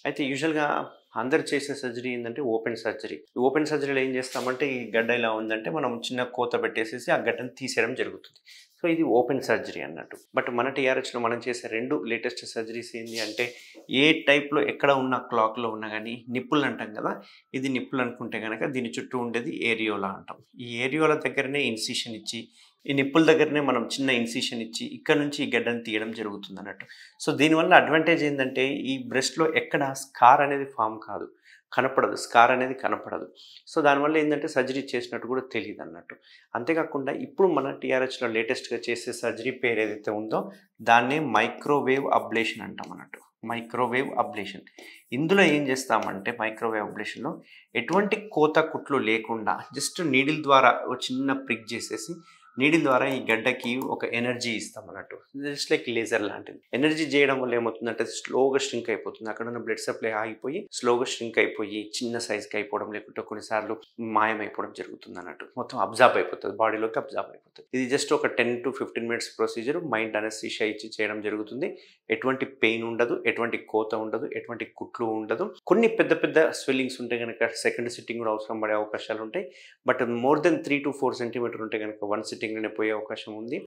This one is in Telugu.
అయితే యూజువల్‌గా అందరూ చేసే సర్జరీ ఏందంటే ఓపెన్ సర్జరీ. ఈ ఓపెన్ సర్జరీలో ఏం చేస్తామంటే ఈ గడ్డ ఇలా ఉందంటే మనం చిన్న కోత పెట్టేసేసి ఆ గడ్డని తీసేయడం జరుగుతుంది. సో, ఇది ఓపెన్ సర్జరీ అన్నట్టు. బట్ మన టీఆర్‌హెచ్‌లో మనం చేసే 2 లేటెస్ట్ సర్జరీస్ ఏంది అంటే ఏ టైప్‌లో ఎక్కడ ఉన్న క్లాక్‌లో ఉన్నా గాని నిప్పులు అంటాం కదా! ఇది నిప్పులు అనుకుంటే గనక దీని చుట్టూ ఉండేది ఏరియోలా అంటాం. ఈ ఏరియోలా దగ్గరనే ఇన్సిషన్ ఇచ్చి ఈ నిప్పుల దగ్గరనే మనం చిన్న ఇన్సిషన్ ఇచ్చి ఇక్కడ నుంచి ఈ గడ్డని తీయడం జరుగుతుందన్నట్టు. సో, దీనివల్ల అడ్వాంటేజ్ ఏందంటే, ఈ బ్రెస్ట్‌లో ఎక్కడ స్కార్ అనేది ఫార్మ్ కాదు. కనపడదు. స్కార్ అనేది కనపడదు. సో, దానివల్ల ఏందంటే సర్జరీ చేసినట్టు కూడా తెలీదన్నట్టు. అంతేకాకుండా ఇప్పుడు మన టీఆర్‌హెచ్‌లో లేటెస్ట్‌గా చేసే సర్జరీ పేరు ఏదైతే ఉందో, దాన్నే మైక్రోవేవ్ అబ్లేషన్ అంటామన్నట్టు. Microwave ablation. ఇందులో ఏం చేస్తామంటే మైక్రోవేవ్ అబ్లేషన్‌లో ఎటువంటి కోత, కుట్లు లేకుండా జస్ట్ నీడిల్ ద్వారా ఓ చిన్న ప్రిక్ చేసేసి నీడిల్ ద్వారా ఈ గడ్డకి ఒక ఎనర్జీ ఇస్తామన్నట్టు. జస్ట్ లైక్ లేజర్ లాంటిది. ఎనర్జీ చేయడం వల్ల ఏమవుతుందంటే స్లోగా ష్రింక్ అయిపోతుంది. అక్కడున్న బ్లడ్ సప్లై ఆగిపోయి స్లోగా ష్రింక్ అయిపోయి చిన్న సైజ్‌కి అయిపోవడం లేకుంటే కొన్నిసార్లు మాయమైపోవడం జరుగుతుందన్నట్టు. మొత్తం అబ్జార్బ్ అయిపోతది. బాడీలోకి అబ్జార్బ్ అయిపోతది. ఇది జస్ట్ ఒక 10-15 మినిట్స్ ప్రొసీజర్ మైల్డ్ అనస్థీషియా ఇచ్చి చేయడం జరుగుతుంది. ఎటువంటి పెయిన్ ఉండదు. ఎటువంటి కోత ఉండదు. ఎటువంటి కుట్లు ఉండదు. కొన్ని పెద్ద పెద్ద స్వెల్లింగ్స్ ఉంటే గనక సెకండ్ సిట్టింగ్ కూడా అవసరం పడే అవకాశాలుంటాయి. బట్ మోర్ దెన్ 3-4 సెంటీమీటర్ ఉంటే గనక 1 సిట్టింగ్‌లోనే పోయే అవకాశం ఉంది.